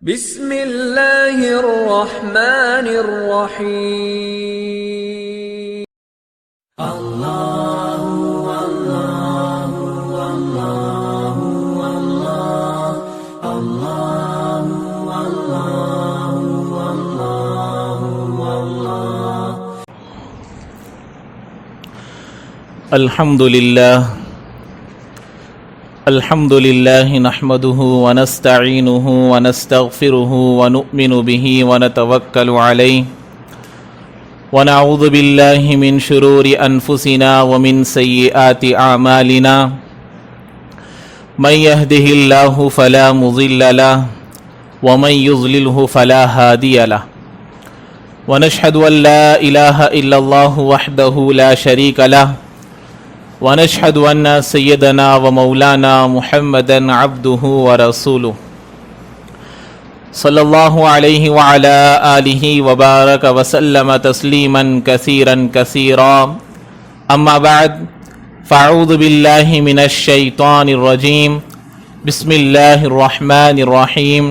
بسم اللہ الرحمن الرحیم اللہ اللہ اللہ اللہ اللہ اللہ اللہ الحمد لله نحمده ونستعينه ونستغفره ونؤمن به ونتوكل عليه ونعوذ بالله من شرور أنفسنا ومن سيئات أعمالنا من يهده الله فلا مضل له ومن يضلله فلا هادي له ونشهد أن لا إله إلا الله وحده لا شريك له ونشهد أن سيدنا ومولانا محمدا عبده ورسوله صلى الله عليه وعلى آله وبارك وسلم تسليما كثيرا كثيرا أما بعد فأعوذ بالله من الشيطان الرجيم بسم الله الرحمن الرحيم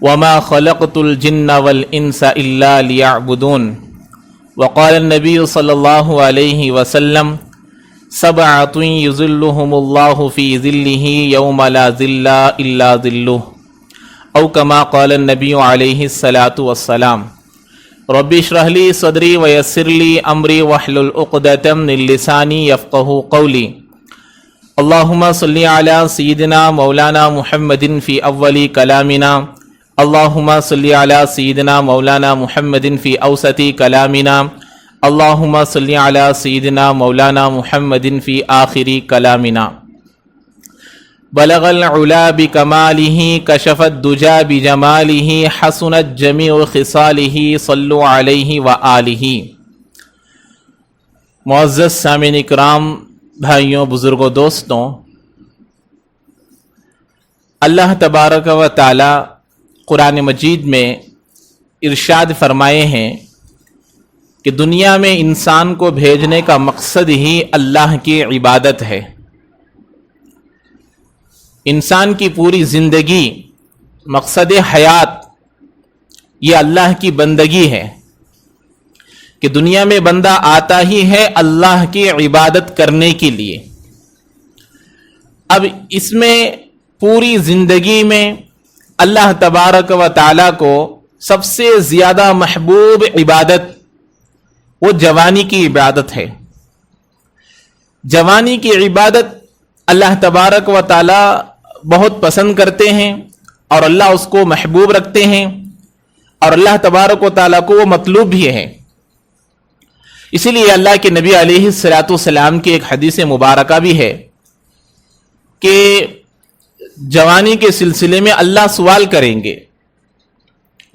وما خلقت الجن والإنس إلا ليعبدون وقال النبي صلى الله عليه وسلم سبعة يظلهم الله في ظله يوم لا ظل إلا ظله أو كما قال النبي عليه الصلاة والسلام رب اشرح لي صدري ويسر لي أمري واحلل عقدة من لساني يفقهوا قولي اللهم صل على سيدنا مولانا محمد في أول كلامنا اللهم صل على سيدنا مولانا محمد في أوسط كلامنا اللهم صل على سيدنا مولانا محمد في آخر كلامنا بلغ العلا بكماله كشف الدجى بجماله حسنت جميع خصاله صلوا عليه وآله معزز سامعین اکرام، بھائیوں، بزرگوں، دوستوں، اللہ تبارک و تعالی قرآن مجید میں ارشاد فرمائے ہیں کہ دنیا میں انسان کو بھیجنے کا مقصد ہی اللہ کی عبادت ہے۔ انسان کی پوری زندگی، مقصد حیات، یہ اللہ کی بندگی ہے کہ دنیا میں بندہ آتا ہی ہے اللہ کی عبادت کرنے کے لیے۔ اب اس میں پوری زندگی میں اللہ تبارک و تعالیٰ کو سب سے زیادہ محبوب عبادت وہ جوانی کی عبادت ہے۔ جوانی کی عبادت اللہ تبارک و تعالیٰ بہت پسند کرتے ہیں اور اللہ اس کو محبوب رکھتے ہیں، اور اللہ تبارک و تعالیٰ کو وہ مطلوب بھی ہے۔ اسی لیے اللہ کے نبی علیہ الصلاۃ والسلام کی ایک حدیث مبارکہ بھی ہے کہ جوانی کے سلسلے میں اللہ سوال کریں گے،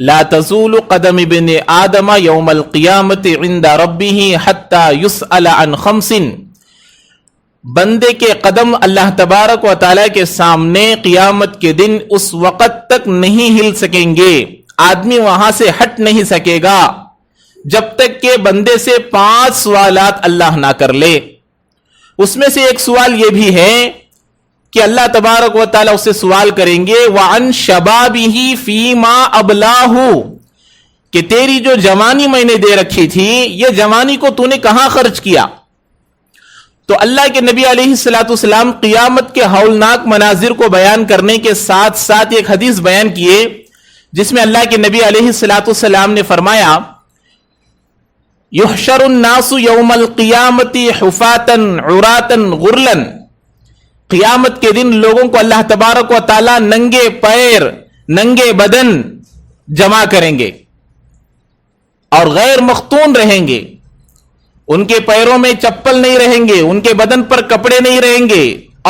لا تزول قدم ابن آدم یوم القیامت عند ربہ حتی یسأل عن خمس، بندے کے قدم اللہ تبارک و تعالیٰ کے سامنے قیامت کے دن اس وقت تک نہیں ہل سکیں گے، آدمی وہاں سے ہٹ نہیں سکے گا جب تک کہ بندے سے 5 سوالات اللہ نہ کر لے۔ اس میں سے ایک سوال یہ بھی ہے کہ اللہ تبارک و تعالیٰ اس سے سوال کریں گے وَعَن شَبَابِهِ فِيمَا أَبْلَاهُ، کہ تیری جو جوانی میں نے دے رکھی تھی، یہ جوانی کو تو نے کہاں خرچ کیا؟ تو اللہ کے نبی علیہ الصلاۃ والسلام قیامت کے ہولناک مناظر کو بیان کرنے کے ساتھ ساتھ ایک حدیث بیان کیے جس میں اللہ کے نبی علیہ الصلاۃ والسلام نے فرمایا يُحْشَرُ النَّاسُ يَوْمَ الْقِيَامَةِ حُفَاةً عُرَاةً غُرْلًا، قیامت کے دن لوگوں کو اللہ تبارک و تعالیٰ ننگے پیر، ننگے بدن جمع کریں گے اور غیر مختون رہیں گے، ان کے پیروں میں چپل نہیں رہیں گے، ان کے بدن پر کپڑے نہیں رہیں گے،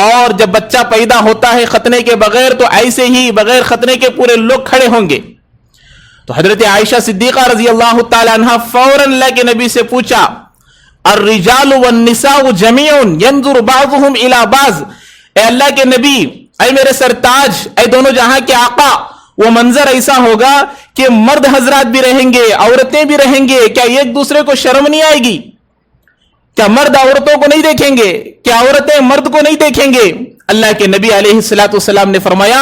اور جب بچہ پیدا ہوتا ہے ختنے کے بغیر تو ایسے ہی بغیر ختنے کے پورے لوگ کھڑے ہوں گے۔ تو حضرت عائشہ صدیقہ رضی اللہ تعالی عنہ فوراً اللہ کے نبی سے پوچھا الرجال والنساء جميع ينظر بعضهم الى بعض، اے اللہ کے نبی، اے میرے سرتاج، اے دونوں جہاں کے آقا، وہ منظر ایسا ہوگا کہ مرد حضرات بھی رہیں گے، عورتیں بھی رہیں گے، کیا ایک دوسرے کو شرم نہیں آئے گی؟ کیا مرد عورتوں کو نہیں دیکھیں گے؟ کیا عورتیں مرد کو نہیں دیکھیں گے؟ اللہ کے نبی علیہ الصلوۃ والسلام نے فرمایا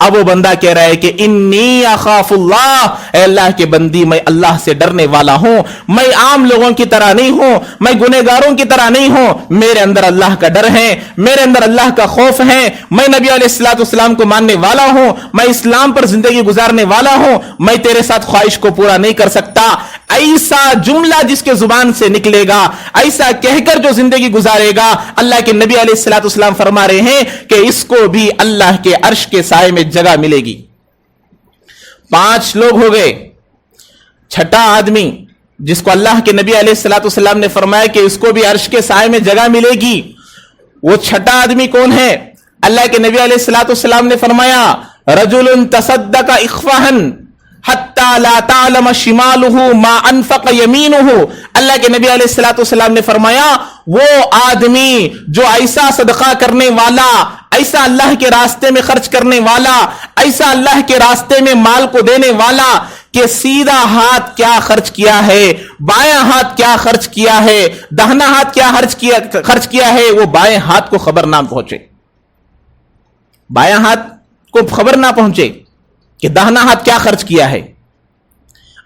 اب وہ بندہ کہہ رہا ہے کہ انی اخاف اللہ، اے اللہ کے بندی میں اللہ سے ڈرنے والا ہوں، میں عام لوگوں کی طرح نہیں ہوں، میں گنہگاروں کی طرح نہیں ہوں، میرے اندر اللہ کا ڈر ہے، میرے اندر اللہ کا خوف ہے، میں نبی علیہ الصلوۃ والسلام کو ماننے والا ہوں، میں اسلام پر زندگی گزارنے والا ہوں، میں تیرے ساتھ خواہش کو پورا نہیں کر سکتا۔ ایسا جملہ جس کے زبان سے نکلے گا، ایسا کہہ کر جو زندگی گزارے گا، اللہ کے نبی علیہ الصلوۃ والسلام فرما رہے ہیں کہ اس کو بھی اللہ کے عرش کے سائے میں جگہ ملے گی۔ 5 لوگ ہو گئے، چھٹا آدمی جس کو اللہ کے نبی علیہ الصلوۃ والسلام نے فرمایا کہ اس کو بھی عرش کے سائے میں جگہ ملے گی، وہ چھٹا آدمی کون ہے؟ اللہ کے نبی علیہ الصلوۃ والسلام نے فرمایا رجل تصدق اخفاً حتی لا تعلم شمالہ ما انفق یمینہ۔ اللہ کے نبی علیہ الصلوۃ والسلام نے فرمایا وہ آدمی جو ایسا صدقہ کرنے والا، ایسا اللہ کے راستے میں خرچ کرنے والا، ایسا اللہ کے راستے میں مال کو دینے والا کہ سیدھا ہاتھ کیا خرچ کیا ہے، بایاں ہاتھ کیا خرچ کیا ہے، داہنا ہاتھ کیا خرچ کیا ہے، وہ بائیں ہاتھ کو خبر نہ پہنچے، بایاں ہاتھ کو خبر نہ پہنچے کہ داہنا ہاتھ کیا خرچ کیا ہے۔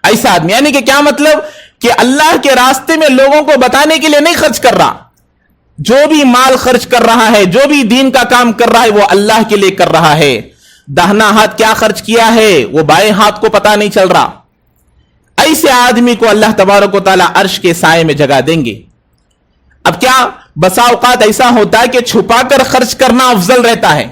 ایسا آدمی، یعنی کہ کیا مطلب کہ اللہ کے راستے میں لوگوں کو بتانے کے لیے نہیں خرچ کر رہا، جو بھی مال خرچ کر رہا ہے، جو بھی دین کا کام کر رہا ہے وہ اللہ کے لیے کر رہا ہے۔ داہنا ہاتھ کیا خرچ کیا ہے وہ بائیں ہاتھ کو پتا نہیں چل رہا، ایسے آدمی کو اللہ تبارک و تعالی عرش کے سائے میں جگہ دیں گے۔ اب کیا بسا اوقات ایسا ہوتا ہے کہ چھپا کر خرچ کرنا افضل رہتا ہے،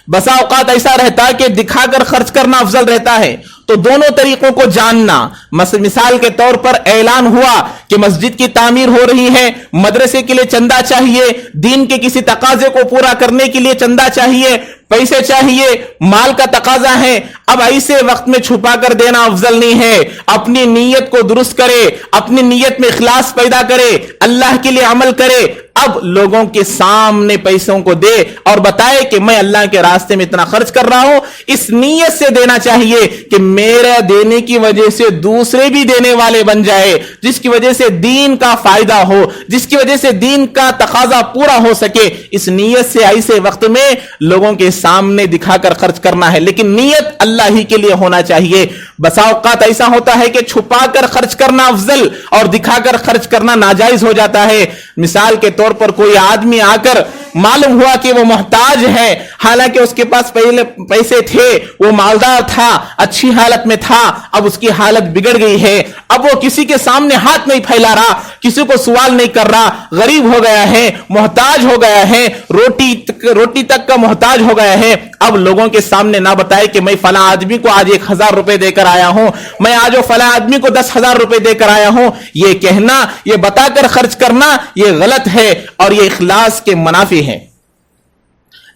بسا اوقات ایسا رہتا ہے کہ دکھا کر خرچ کرنا افضل رہتا ہے، تو دونوں طریقوں کو جاننا۔ مثال کے طور پر اعلان ہوا کہ مسجد کی تعمیر ہو رہی ہے، مدرسے کے لیے چندہ چاہیے، دین کے کسی تقاضے کو پورا کرنے کے لیے چندہ چاہیے، پیسے چاہیے، مال کا تقاضا ہے، اب ایسے وقت میں چھپا کر دینا افضل نہیں ہے، اپنی نیت کو درست کرے، اپنی نیت میں اخلاص پیدا کرے، اللہ کے لیے عمل کرے، اب لوگوں کے سامنے پیسوں کو دے اور بتائے کہ میں اللہ کے راستے میں اتنا خرچ کر رہا ہوں۔ اس نیت سے دینا چاہیے کہ میرا دینے کی وجہ سے دوسرے بھی دینے والے بن جائے، جس کی وجہ سے دین کا فائدہ ہو، جس کی وجہ سے دین کا تقاضا پورا ہو سکے۔ اس نیت سے ایسے وقت میں لوگوں کے سامنے دکھا کر خرچ کرنا ہے، لیکن نیت اللہ ہی کے لیے ہونا چاہیے۔ بسا اوقات ایسا ہوتا ہے کہ چھپا کر خرچ کرنا افضل اور دکھا کر خرچ کرنا ناجائز ہو جاتا ہے۔ مثال کے طور پر کوئی آدمی آ کر معلوم ہوا کہ وہ محتاج ہے، حالانکہ اس کے پاس پہلے پیسے تھے، وہ مالدار تھا، اچھی حالت میں تھا، اب اس کی حالت بگڑ گئی ہے، اب وہ کسی کے سامنے ہاتھ نہیں پھیلا رہا، کسی کو سوال نہیں کر رہا، غریب ہو گیا ہے، محتاج ہو گیا ہے، روٹی تک کا محتاج ہو گیا ہے۔ اب لوگوں کے سامنے نہ بتائے کہ میں فلاں آدمی کو آج 1000 روپے دے کر آیا ہوں، میں آج فلاں آدمی کو 10,000 روپے دے کر آیا ہوں، یہ کہنا، یہ بتا کر خرچ کرنا یہ غلط ہے اور یہ اخلاص کے منافی ہے۔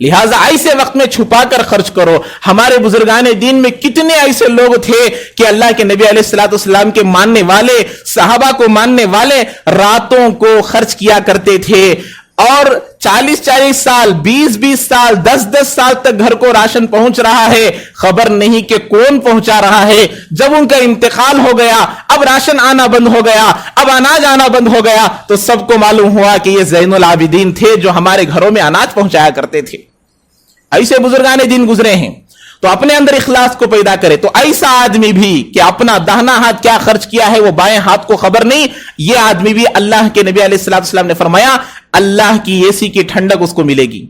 لہٰذا ایسے وقت میں چھپا کر خرچ کرو۔ ہمارے بزرگان دین میں کتنے ایسے لوگ تھے کہ اللہ کے نبی علیہ الصلوۃ والسلام کے ماننے والے، صحابہ کو ماننے والے، راتوں کو خرچ کیا کرتے تھے اور 40 سال، 20 سال، 10 سال تک گھر کو راشن پہنچ رہا ہے، خبر نہیں کہ کون پہنچا رہا ہے۔ جب ان کا انتقال ہو گیا، اب راشن آنا بند ہو گیا، اب اناج آنا بند ہو گیا، تو سب کو معلوم ہوا کہ یہ زین العابدین تھے جو ہمارے گھروں میں اناج پہنچایا کرتے تھے۔ ایسے بزرگان دین گزرے ہیں، تو اپنے اندر اخلاص کو پیدا کرے۔ تو ایسا آدمی بھی کہ اپنا داہنا ہاتھ کیا خرچ کیا ہے وہ بائیں ہاتھ کو خبر نہیں، یہ آدمی بھی اللہ کے نبی علیہ الصلوۃ والسلام نے فرمایا اللہ کی اے سی کی ٹھنڈک اس کو ملے گی۔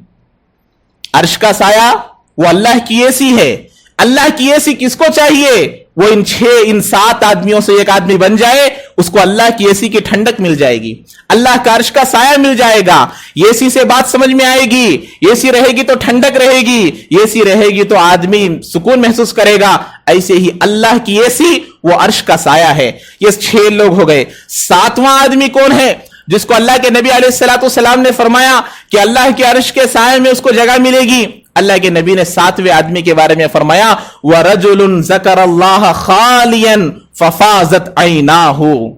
عرش کا سایہ وہ اللہ کی اے سی ہے۔ اللہ کی اے سی کس کو چاہیے؟ وہ ان 7 آدمیوں سے ایک آدمی بن جائے، اس کو اللہ کی اے سی کی ٹھنڈک مل جائے گی، اللہ کا عرش کا سایہ مل جائے گا۔ اے سی سے بات سمجھ میں آئے گی، اے سی رہے گی تو ٹھنڈک رہے گی، اے سی رہے گی تو آدمی سکون محسوس کرے گا۔ ایسے ہی اللہ کی اے سی وہ عرش کا سایہ ہے۔ یہ 6 لوگ ہو گئے۔ 7واں آدمی کون ہے جس کو اللہ کے نبی علیہ الصلوۃ والسلام نے فرمایا کہ اللہ کے عرش کے سائے میں اس کو جگہ ملے گی؟ اللہ کے نبی نے 7ویں آدمی کے بارے میں فرمایا وَرَجُلٌ ذَكَرَ اللَّهَ خَالِيًا فَفَاضَتْ عَيْنَاهُ،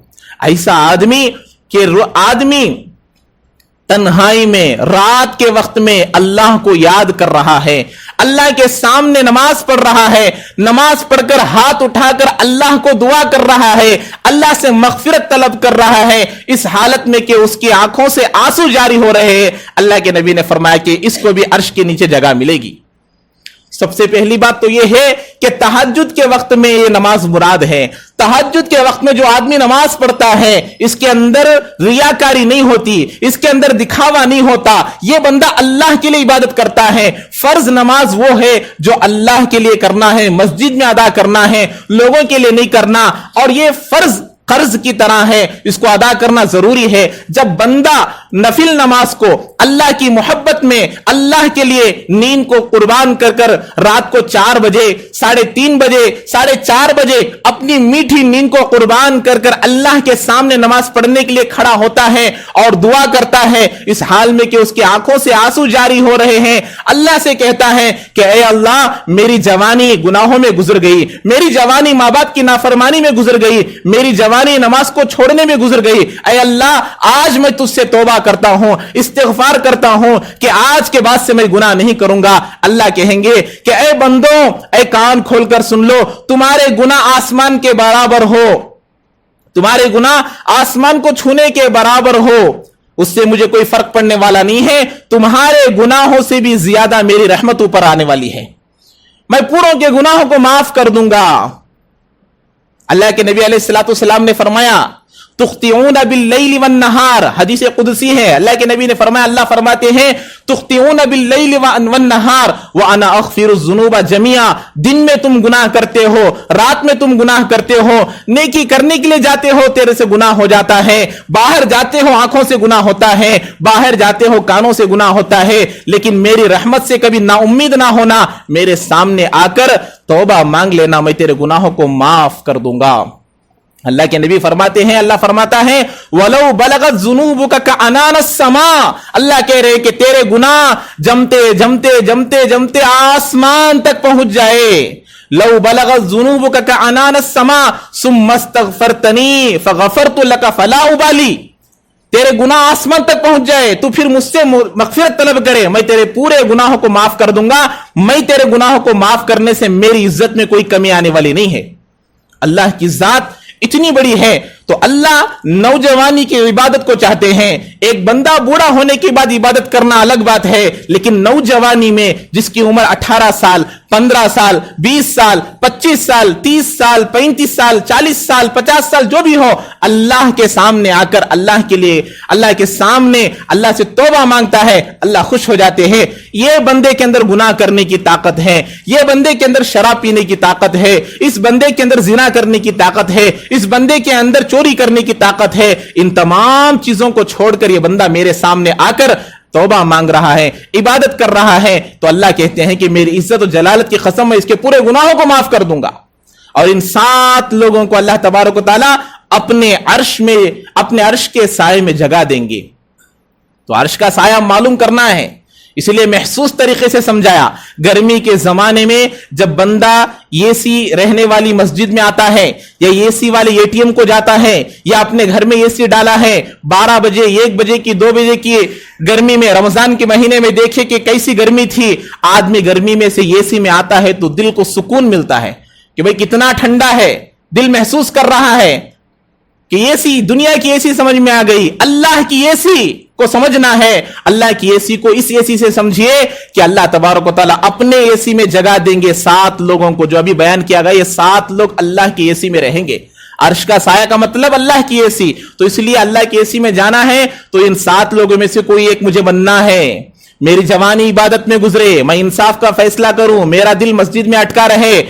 ایسا آدمی کہ آدمی تنہائی میں رات کے وقت میں اللہ کو یاد کر رہا ہے، اللہ کے سامنے نماز پڑھ رہا ہے، نماز پڑھ کر ہاتھ اٹھا کر اللہ کو دعا کر رہا ہے، اللہ سے مغفرت طلب کر رہا ہے، اس حالت میں کہ اس کی آنکھوں سے آنسو جاری ہو رہے ہیں۔ اللہ کے نبی نے فرمایا کہ اس کو بھی عرش کے نیچے جگہ ملے گی۔ سب سے پہلی بات تو یہ ہے کہ تہجد کے وقت میں یہ نماز مراد ہے. تہجد کے وقت میں جو آدمی نماز پڑھتا ہے اس کے اندر ریاکاری نہیں ہوتی, اس کے اندر دکھاوا نہیں ہوتا, یہ بندہ اللہ کے لیے عبادت کرتا ہے. فرض نماز وہ ہے جو اللہ کے لیے کرنا ہے, مسجد میں ادا کرنا ہے, لوگوں کے لیے نہیں کرنا. اور یہ فرض قرض کی طرح ہے, اس کو ادا کرنا ضروری ہے. جب بندہ نفل نماز کو اللہ کی محبت میں اللہ کے لیے نیند کو قربان کر کر رات کو 4 بجے 3:30 بجے 4:30 بجے اپنی میٹھی نیند کو قربان کر کر اللہ کے سامنے نماز پڑھنے کے لیے کھڑا ہوتا ہے اور دعا کرتا ہے, اس حال میں کہ اس کی آنکھوں سے آنسو جاری ہو رہے ہیں, اللہ سے کہتا ہے کہ اے اللہ میری جوانی گناہوں میں گزر گئی, میری جوانی ماں باپ کی نافرمانی میں گزر گئی, میری جوانی نماز کو چھوڑنے میں گزر گئی. اے اللہ آج میں تجھ سے توبہ کرتا ہوں, استغفار کرتا ہوں کہ آج کے بعد سے میں گناہ نہیں کروں گا. اللہ کہیں گے کہ اے بندوں, اے کان کھول کر سن لو, تمہارے گناہ آسمان کے برابر ہو, تمہارے گناہ آسمان کو چھونے کے برابر ہو, اس سے مجھے کوئی فرق پڑنے والا نہیں ہے. تمہارے گناہوں سے بھی زیادہ میری رحمت اوپر آنے والی ہے, میں پوروں کے گناہوں کو معاف کر دوں گا. اللہ کے نبی علیہ الصلوۃ والسلام نے فرمایا تخطئون باللیل والنہار, حدیث قدسی ہے, اللہ کے نبی نے فرمایا, اللہ فرماتے ہیں تخطئون باللیل والنہار وانا اغفر الذنوب جميعا, دن میں تم گناہ کرتے ہو, رات میں تم گناہ کرتے ہو, نیکی کرنے کے لیے جاتے ہو تیرے سے گناہ ہو جاتا ہے, باہر جاتے ہو آنکھوں سے گناہ ہوتا ہے, باہر جاتے ہو کانوں سے گناہ ہوتا ہے, لیکن میری رحمت سے کبھی نا امید نہ ہونا, میرے سامنے آ کر توبہ مانگ لینا, میں تیرے گناہوں کو معاف کر دوں گا. اللہ کے نبی فرماتے ہیں, اللہ فرماتا ہے وَلَوْ بَلَغَتْ ذُنُوبُكَ كَأَنَانَ السَّمَاءِ, اللہ کہہ رہے کہ تیرے گناہ جمتے جمتے جمتے جمتے آسمان تک پہنچ جائے. لَوْ بَلَغَتْ ذُنُوبُكَ كَأَنَانَ السَّمَاءِ ثُمَّ اسْتَغْفَرْتَنِي فَغَفَرْتُ لَكَ فَلَا أُبَالِي, تیرے گناہ آسمان تک پہنچ جائے تو پھر مجھ سے مغفرت طلب کرے, میں تیرے پورے گناہوں کو معاف کر دوں گا. میں تیرے گناہوں کو معاف کرنے سے میری عزت میں کوئی کمی آنے والی نہیں ہے. اللہ کی ذات اتنی بڑی ہے. تو اللہ نوجوانی کی عبادت کو چاہتے ہیں. ایک بندہ بوڑھا ہونے کے بعد عبادت کرنا الگ بات ہے, لیکن نوجوانی میں جس کی عمر 18 سال 15 سال 20 سال 25 سال 30 سال 35 سال 40 سال 50 سال جو بھی ہو, اللہ کے سامنے آ کر اللہ کے لیے اللہ کے سامنے اللہ سے توبہ مانگتا ہے, اللہ خوش ہو جاتے ہیں. یہ بندے کے اندر گناہ کرنے کی طاقت ہے, یہ بندے کے اندر شراب پینے کی طاقت ہے, اس بندے کے اندر زنا کرنے کی طاقت ہے, اس بندے کے اندر چوری کرنے کی طاقت ہے. ان تمام چیزوں کو چھوڑ کر یہ بندہ میرے سامنے آ کر توبہ مانگ رہا ہے, عبادت کر رہا ہے, تو اللہ کہتے ہیں کہ میری عزت و جلالت کی قسم میں اس کے پورے گناہوں کو معاف کر دوں گا. اور ان 7 لوگوں کو اللہ تبارک و تعالی اپنے عرش کے سائے میں جگہ دیں گے. تو عرش کا سایہ معلوم کرنا ہے, اس لیے محسوس طریقے سے سمجھایا. گرمی کے زمانے میں جب بندہ اے سی رہنے والی مسجد میں آتا ہے, یا اے سی والے اے ٹی ایم کو جاتا ہے, یا اپنے گھر میں اے سی ڈالا ہے, 12 بجے 1 بجے کی 2 بجے کی گرمی میں رمضان کے مہینے میں دیکھے کہ کیسی گرمی تھی. آدمی گرمی میں سے اے سی میں آتا ہے تو دل کو سکون ملتا ہے کہ بھئی کتنا ٹھنڈا ہے, دل محسوس کر رہا ہے کہ اے سی دنیا کی اے سی سمجھ میں آ گئی. اللہ کی اے سی کو سمجھنا ہے, اللہ کی اے سی کو اس اے سی سے سمجھیے کہ اللہ تبارک و تعالیٰ اپنے اے سی میں جگہ دیں گے 7 لوگوں کو, جو ابھی بیان کیا گیا, یہ 7 لوگ اللہ کی اے سی میں رہیں گے. عرش کا سایہ کا مطلب اللہ کی اے سی, تو اس لیے اللہ کی اے سی میں جانا ہے تو ان 7 لوگوں میں سے کوئی ایک مجھے بننا ہے. میری جوانی عبادت میں گزرے, میں انصاف کا فیصلہ کروں, میرا دل مسجد میں اٹکا رہے,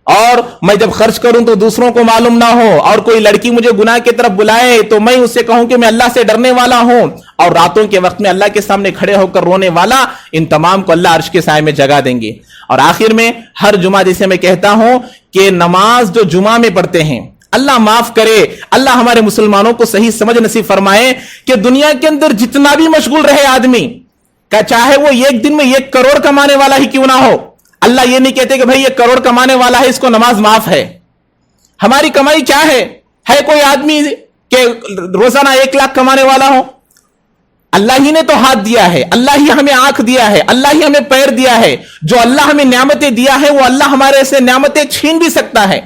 اور میں جب خرچ کروں تو دوسروں کو معلوم نہ ہو, اور کوئی لڑکی مجھے گناہ کی طرف بلائے تو میں اسے کہوں کہ میں اللہ سے ڈرنے والا ہوں, اور راتوں کے وقت میں اللہ کے سامنے کھڑے ہو کر رونے والا. ان تمام کو اللہ عرش کے سائے میں جگہ دیں گے. اور آخر میں ہر جمعہ جسے میں کہتا ہوں کہ نماز جو جمعہ میں پڑھتے ہیں, اللہ معاف کرے, اللہ ہمارے مسلمانوں کو صحیح سمجھ نصیب فرمائے کہ دنیا کے اندر جتنا بھی مشغول رہے آدمی, چاہے وہ ایک دن میں 1 کروڑ کمانے والا ہی کیوں نہ ہو, اللہ یہ نہیں کہتے کہ بھئی 1 کروڑ کمانے والا ہے اس کو نماز معاف ہے. ہماری کمائی کیا ہے کوئی آدمی کہ روزانہ 1 لاکھ کمانے والا ہو؟ اللہ ہی نے تو ہاتھ دیا ہے, اللہ ہی ہمیں آنکھ دیا ہے, اللہ ہی ہمیں پیر دیا ہے. جو اللہ ہمیں نعمتیں دیا ہے وہ اللہ ہمارے سے نعمتیں چھین بھی سکتا ہے.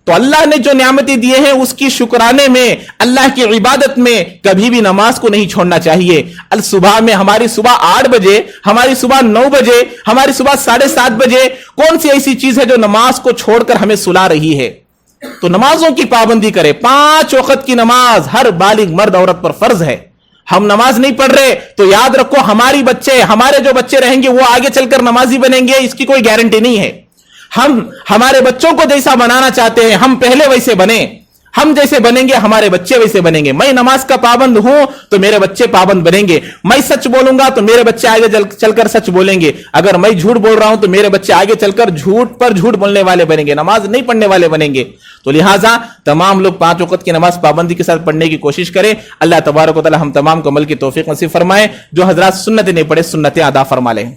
تو اللہ نے جو نعمتیں دیے ہیں اس کی شکرانے میں, اللہ کی عبادت میں کبھی بھی نماز کو نہیں چھوڑنا چاہیے. صبح میں ہماری صبح 8 بجے, ہماری صبح 9 بجے, ہماری صبح 7:30 بجے کون سی ایسی چیز ہے جو نماز کو چھوڑ کر ہمیں سلا رہی ہے؟ تو نمازوں کی پابندی کرے. 5 وقت کی نماز ہر بالغ مرد عورت پر فرض ہے. ہم نماز نہیں پڑھ رہے تو یاد رکھو ہمارے جو بچے رہیں گے وہ آگے چل کر نمازی بنیں گے, اس کی کوئی گارنٹی نہیں ہے. ہم ہمارے بچوں کو جیسا بنانا چاہتے ہیں, ہم پہلے ویسے بنیں, ہم جیسے بنیں گے ہمارے بچے ویسے بنیں گے. میں نماز کا پابند ہوں تو میرے بچے پابند بنیں گے. میں سچ بولوں گا تو میرے بچے آگے چل کر سچ بولیں گے. اگر میں جھوٹ بول رہا ہوں تو میرے بچے آگے چل کر جھوٹ پر جھوٹ بولنے والے بنیں گے, نماز نہیں پڑھنے والے بنیں گے. تو لہٰذا تمام لوگ 5 وقت کی نماز پابندی کے ساتھ پڑھنے کی کوشش کریں. اللہ تبارک و تعالی ہم تمام کو عمل کی توفیق نصیب فرمائے. جو حضرات سنتیں نہیں پڑھے سنتیں ادا فرما لیں.